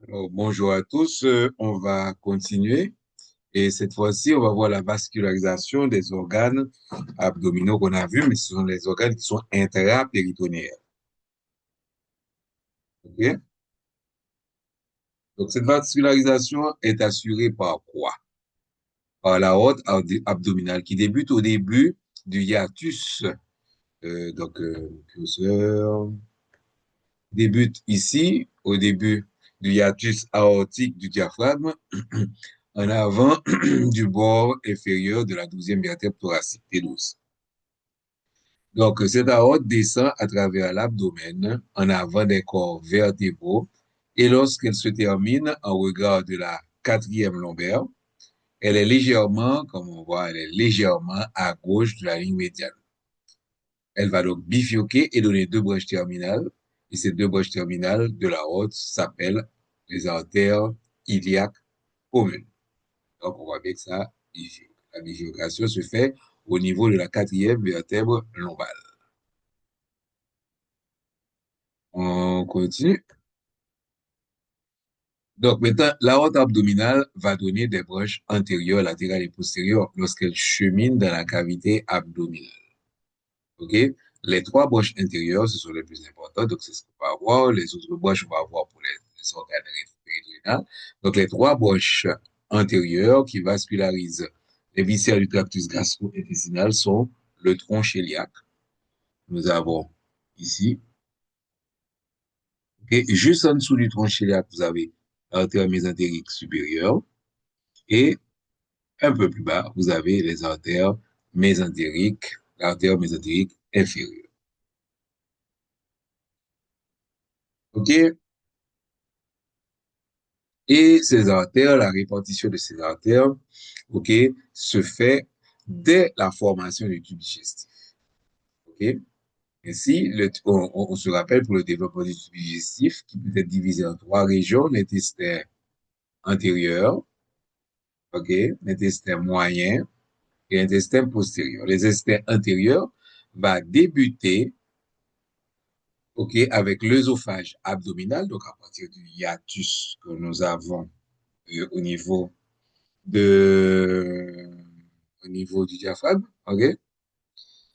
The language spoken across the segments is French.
Alors, bonjour à tous, on va continuer et cette fois-ci, on va voir la vascularisation des organes abdominaux qu'on a vus, mais ce sont les organes qui sont intrapéritonéens. Ok. Donc, cette vascularisation est assurée par quoi? Par la aorte abdominale qui débute au début du hiatus. Curseur débute ici, au début du hiatus aortique du diaphragme, en avant du bord inférieur de la 12e vertèbre thoracique, T12. Donc, cette aorte descend à travers l'abdomen en avant des corps vertébraux et lorsqu'elle se termine en regard de la 4e lombaire, elle est légèrement, comme on voit, elle est légèrement à gauche de la ligne médiane. Elle va donc bifurquer et donner deux branches terminales. Et ces deux branches terminales de la aorte s'appellent les artères iliaques communes. Donc, on voit bien que ça, la bifurcation se fait au niveau de la 4e vertèbre lombale. On continue. Donc, maintenant, l'aorte abdominale va donner des branches antérieures, latérales et postérieures lorsqu'elle chemine dans la cavité abdominale. OK? Les trois branches intérieures, ce sont les plus importantes. Donc, c'est ce qu'on va voir. Les autres branches, on va voir pour les organes périnéales. Donc, les trois branches antérieures qui vascularisent les viscères du tractus gastro-intestinal sont le tronc cœliaque. Nous avons ici. OK? Juste en dessous du tronc cœliaque, vous avez l'artère mésentérique supérieure. Et un peu plus bas, vous avez les artères mésentériques, l'artère mésentérique inférieure. OK? Et ces artères, la répartition de ces artères, OK, se fait dès la formation du tube digestif. OK? Ainsi, on se rappelle pour le développement du tube digestif, qui peut être divisé en trois régions, l'intestin antérieur, OK, l'intestin moyen et l'intestin postérieur. L'intestin antérieur va débuter, OK, avec l'œsophage abdominal, donc à partir du hiatus que nous avons au niveau de, au niveau du diaphragme, OK?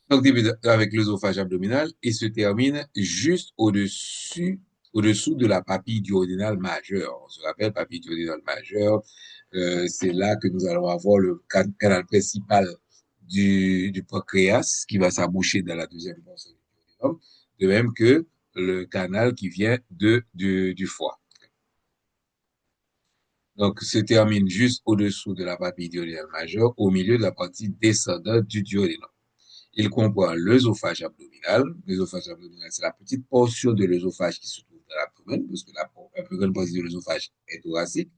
Donc, début avec l'œsophage abdominal et se termine juste au-dessous de la papille duodénale majeure. On se rappelle, papille duodénale majeure, c'est là que nous allons avoir le canal principal du pancréas qui va s'aboucher dans la deuxième portion du duodénum, de même que le canal qui vient du foie. Donc, se termine juste au-dessous de la papille duodénale majeure, au milieu de la partie descendante du duodénum. Il comprend l'œsophage abdominal. L'œsophage abdominal, c'est la petite portion de l'œsophage qui se trouve dans l'abdomen, parce que la plus grande partie de l'œsophage est thoracique.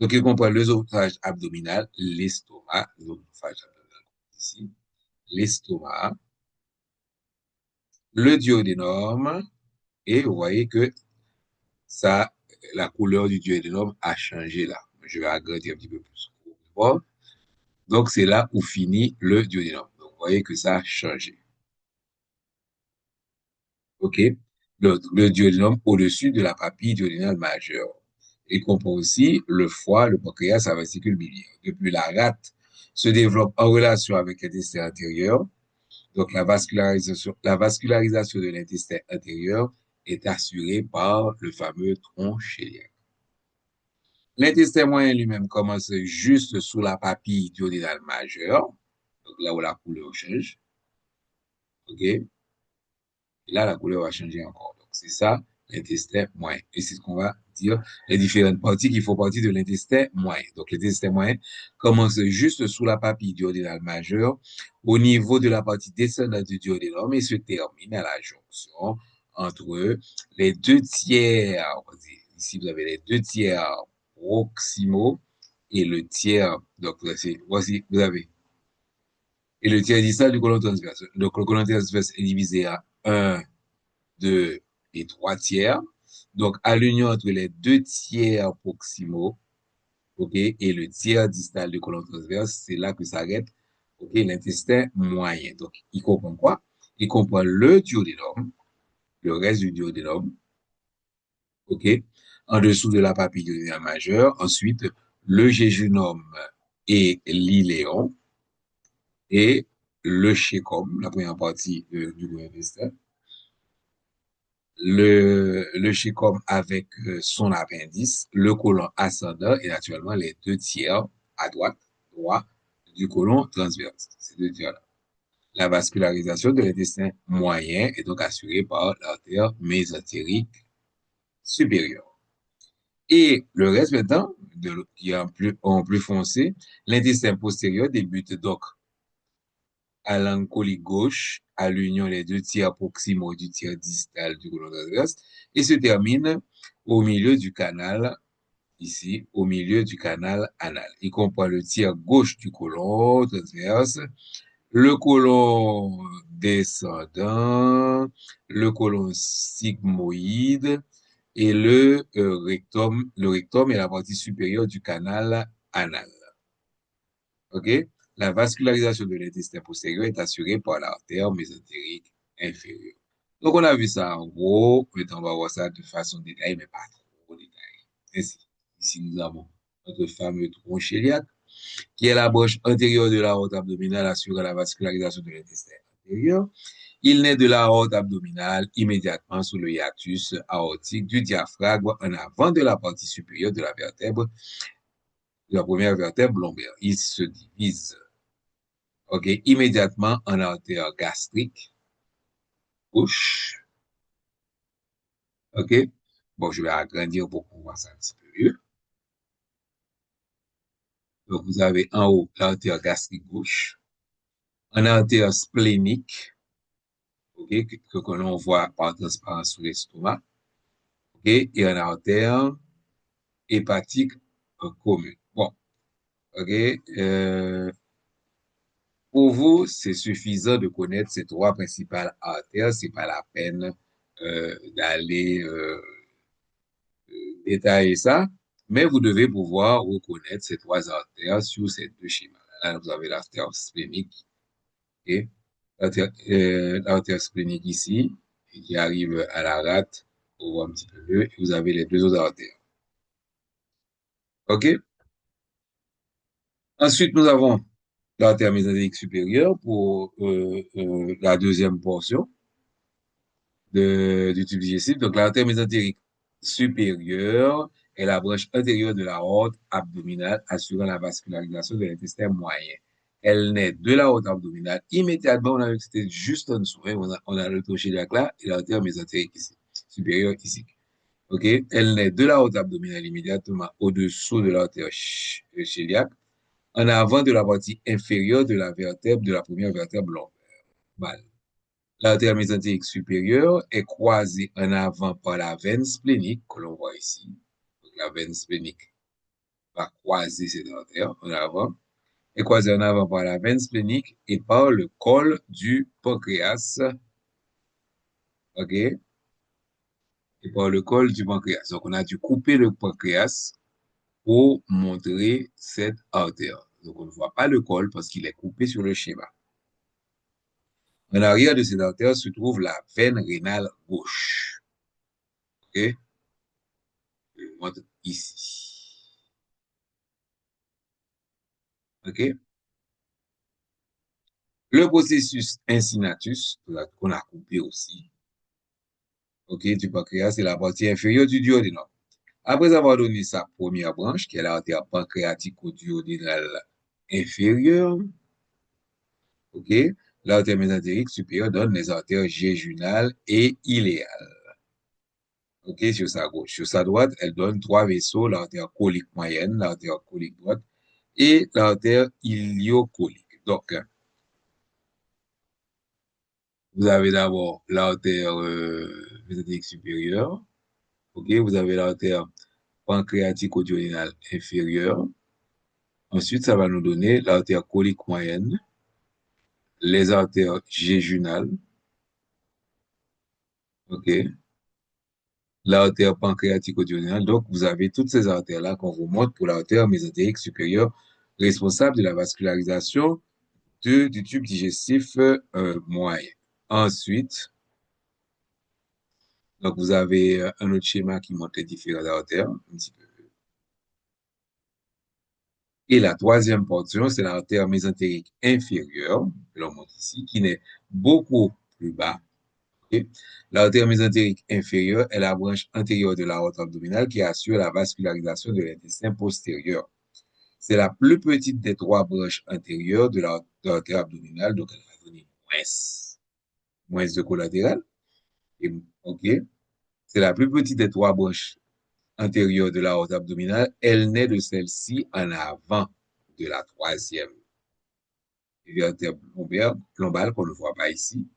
Donc, il comprend l'œsophage abdominal, l'estomac, l'œsophage abdominal ici, l'estomac, le duodénum, et vous voyez que ça, la couleur du duodénum a changé là. Je vais agrandir un petit peu plus. Donc, c'est là où finit le duodénum. Donc, vous voyez que ça a changé. OK? Le duodénum au-dessus de la papille duodénale majeure. Il comprend aussi le foie, le pancréas, la vésicule biliaire. Depuis la rate se développe en relation avec l'intestin intérieur. Donc, la vascularisation de l'intestin intérieur est assurée par le fameux tronc cœliaque. L'intestin moyen lui-même commence juste sous la papille duodénale majeure, donc là où la couleur change. OK? Et là, la couleur va changer encore. Donc, c'est ça, l'intestin moyen. Et c'est ce qu'on va dire, les différentes parties qui font partie de l'intestin moyen. Donc, l'intestin moyen commence juste sous la papille duodénale majeure, au niveau de la partie descendante du duodénum et se termine à la jonction entre les deux tiers. Ici, vous avez les deux tiers proximaux et le tiers, donc, voici, vous avez, et le tiers distal du côlon transverse. Donc, le côlon transverse est divisé à 1, 2 et 3 tiers. Donc, à l'union entre les deux tiers proximaux, OK, et le tiers distal du côlon transverse, c'est là que s'arrête, OK, l'intestin moyen. Donc, il comprend quoi? Il comprend le duodénum, le reste du duodénum, OK? En dessous de la papille duodénale majeure. Ensuite, le jéjunum et l'iléon et le chécum, la première partie du gros intestin. Le chécum avec son appendice, le côlon ascendant et naturellement les deux tiers à droit du côlon transverse. Ces deux tiers-là. La vascularisation de l'intestin moyen est donc assurée par l'artère mésentérique supérieure. Et le reste maintenant, qui est en plus foncé, l'intestin postérieur débute donc à l'angle colique gauche, à l'union des deux tiers proximaux du tiers distal du côlon transverse, et se termine au milieu du canal, ici, au milieu du canal anal. Il comprend le tiers gauche du côlon transverse, le côlon descendant, le côlon sigmoïde et le rectum est la partie supérieure du canal anal. OK? La vascularisation de l'intestin postérieur est assurée par l'artère mésentérique inférieure. Donc, on a vu ça en gros. Maintenant, on va voir ça de façon détaillée, mais pas trop détaillée. Ainsi, ici, nous avons notre fameux tronc cœliaque, qui est la branche antérieure de l'aorte abdominale assurant la vascularisation de l'intestin intérieur. Il naît de l'aorte abdominale immédiatement sous le hiatus aortique du diaphragme en avant de la partie supérieure de la vertèbre, de la première vertèbre lombaire. Il se divise, OK, immédiatement en artère gastrique, gauche, OK. Bon, je vais agrandir pour qu'on voit ça un petit peu mieux. Donc, vous avez en haut l'artère gastrique gauche, en artère splénique, OK, que l'on voit par transparence sous l'estomac, OK, et en artère hépatique commune. Bon, OK. Pour vous, c'est suffisant de connaître ces trois principales artères. C'est pas la peine d'aller détailler ça, mais vous devez pouvoir reconnaître ces trois artères sur ces deux schémas. Là, vous avez l'artère splénique et l'artère splénique ici, et qui arrive à la rate, pour voir un petit peu mieux, et vous avez les deux autres artères. OK? Ensuite, nous avons l'artère mésentérique supérieure pour la deuxième portion du tube digestif. Donc, l'artère mésentérique supérieure est la branche antérieure de l'aorte abdominale assurant la vascularisation de l'intestin moyen. Elle naît de l'aorte abdominale. Immédiatement, on a vu que c'était juste en dessous. Hein, on a le trochiliaque là et l'artère mésentérique ici, supérieure ici. OK? Elle naît de l'aorte abdominale immédiatement au-dessous de l'artère cœliaque, en avant de la partie inférieure de la vertèbre, de la première vertèbre lombaire. L'artère mésentérique supérieure est croisée en avant par la veine splénique, que l'on voit ici. Donc, la veine splénique va croiser cette artère en avant, est croisée en avant par la veine splénique et par le col du pancréas, OK? Et par le col du pancréas. Donc, on a dû couper le pancréas pour montrer cette artère. Donc, on ne voit pas le col parce qu'il est coupé sur le schéma. En arrière de cette artère se trouve la veine rénale gauche. OK? Je montre ici. OK? Le processus incinatus, qu'on a coupé aussi, OK, du pancréas, c'est la partie inférieure du duodénum. Après avoir donné sa première branche, qui est l'artère pancréatico-duodénale inférieure, OK, l'artère mésentérique supérieure donne les artères jéjunales et iléales. OK, sur sa gauche. Sur sa droite, elle donne trois vaisseaux, l'artère colique moyenne, l'artère colique droite et l'artère iliocolique. Donc, vous avez d'abord l'artère mésentérique supérieure. OK, vous avez l'artère pancréatico-duodénale inférieure. Ensuite, ça va nous donner l'artère colique moyenne, les artères jéjunales. OK, l'artère pancréatico-duodénale. Donc, vous avez toutes ces artères-là qu'on vous montre pour l'artère mésentérique supérieure, responsable de la vascularisation du tube digestif moyen. Ensuite, Donc, vous avez un autre schéma qui montre les différentes artères, un petit peu. Et la troisième portion, c'est l'artère mésentérique inférieure, que l'on montre ici, qui n'est beaucoup plus bas. Okay? L'artère mésentérique inférieure est la branche antérieure de l'aorte abdominale qui assure la vascularisation de l'intestin postérieur. C'est la plus petite des trois branches antérieures de l'artère abdominale, donc elle va donner moins de collatéral. Et, OK? C'est la plus petite des trois branches antérieure de l'aorte abdominale, elle naît de celle-ci en avant de la troisième vertèbre lombale qu'on ne voit pas ici.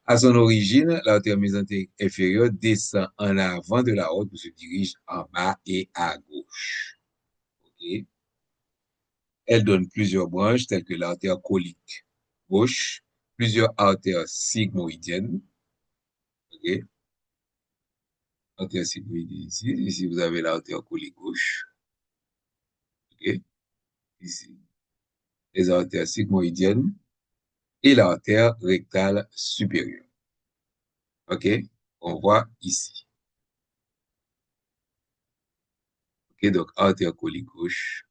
À son origine, l'artère mésentérique inférieure descend en avant de l'aorte pour se diriger en bas et à gauche. Okay? Elle donne plusieurs branches telles que l'artère colique gauche, plusieurs artères sigmoïdiennes. Okay? Artère sigmoïdienne ici. Ici, vous avez l'artère colique gauche. Okay? Ici, les artères sigmoïdiennes et l'artère rectale supérieure. OK? On voit ici. OK? Donc, artère colique gauche.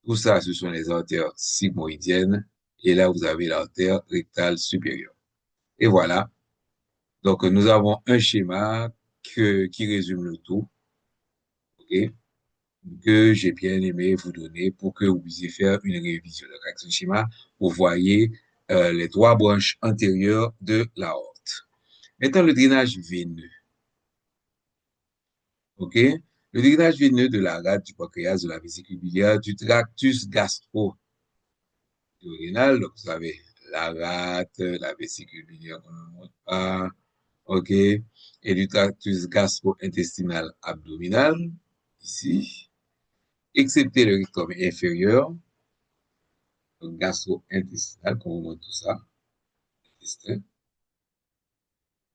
Tout ça, ce sont les artères sigmoïdiennes. Et là, vous avez l'artère rectale supérieure. Et voilà. Donc, nous avons un schéma qui résume le tout. OK? Que j'ai bien aimé vous donner pour que vous puissiez faire une révision. Donc, avec ce schéma, vous voyez les trois branches antérieures de l'aorte. Maintenant, le drainage veineux. OK? Le drainage veineux de la rate, du pancréas, de la vésicule biliaire, du tractus gastro-duodénal, donc vous avez la rate, la vésicule biliaire qu'on ne montre pas, OK? Et du tractus gastro-intestinal abdominal, ici, excepté le rectum inférieur, donc gastro-intestinal, qu'on vous montre tout ça, intestin,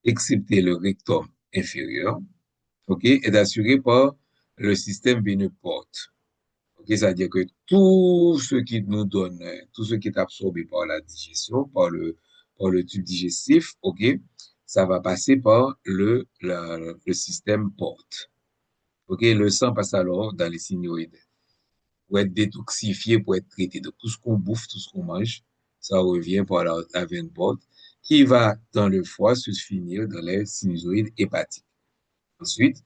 excepté le rectum inférieur, OK, est assuré par le système veineux porte. OK, c'est-à-dire que tout ce qui nous donne, tout ce qui est absorbé par la digestion, par le tube digestif, OK, ça va passer par le système porte. OK, le sang passe alors dans les signoïdes pour être détoxifié, pour être traité. Donc, tout ce qu'on bouffe, tout ce qu'on mange, ça revient par la veine porte qui va dans le foie se finir dans les sinusoïdes hépatiques. Ensuite,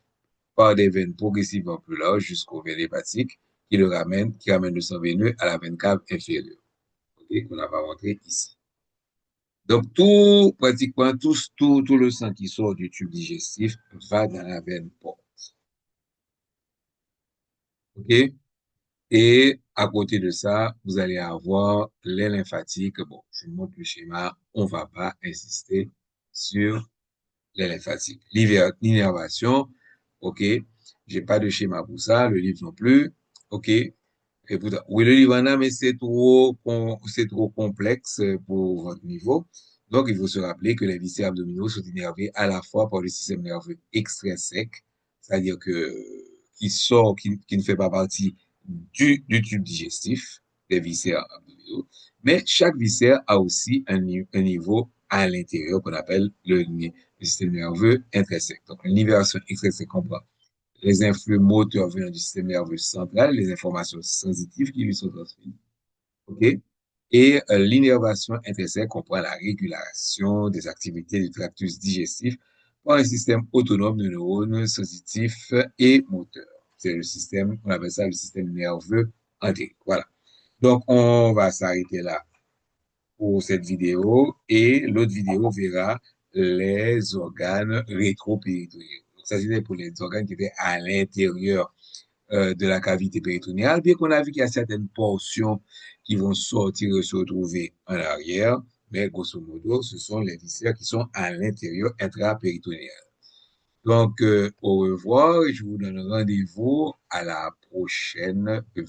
par des veines progressivement plus larges jusqu'aux veines hépatiques qui ramènent le sang veineux à la veine cave inférieure, OK, qu'on n'a pas montré ici. Donc, pratiquement tout le sang qui sort du tube digestif va dans la veine porte. OK? Et à côté de ça, vous allez avoir les lymphatiques. Bon, je vous montre le schéma. On va pas insister sur les lymphatiques. L'innervation, OK. J'ai pas de schéma pour ça. Le livre non plus. OK. Et pourtant, oui, le livre en a, mais c'est trop complexe pour votre niveau. Donc, il faut se rappeler que les viscères abdominaux sont innervés à la fois par le système nerveux extrinsèque, c'est-à-dire qui ne fait pas partie du tube digestif, des viscères abdominaux. Mais chaque viscère a aussi un niveau à l'intérieur qu'on appelle le système nerveux intrinsèque. Donc, l'innervation extrinsèque comprend les influx moteurs venant du système nerveux central, les informations sensitives qui lui sont transmises. OK? Et l'innervation intrinsèque comprend la régulation des activités du tractus digestif par un système autonome de neurones sensitifs et moteurs. C'est le système, on appelle ça le système nerveux entérique. Voilà. Donc, on va s'arrêter là pour cette vidéo et l'autre vidéo verra les organes rétropéritonéaux. Donc, ça, c'était pour les organes qui étaient à l'intérieur de la cavité péritonéale, bien qu'on a vu qu'il y a certaines portions qui vont sortir et se retrouver en arrière, mais grosso modo, ce sont les viscères qui sont à l'intérieur intrapéritonéal. Donc, au revoir et je vous donne rendez-vous à la prochaine vidéo.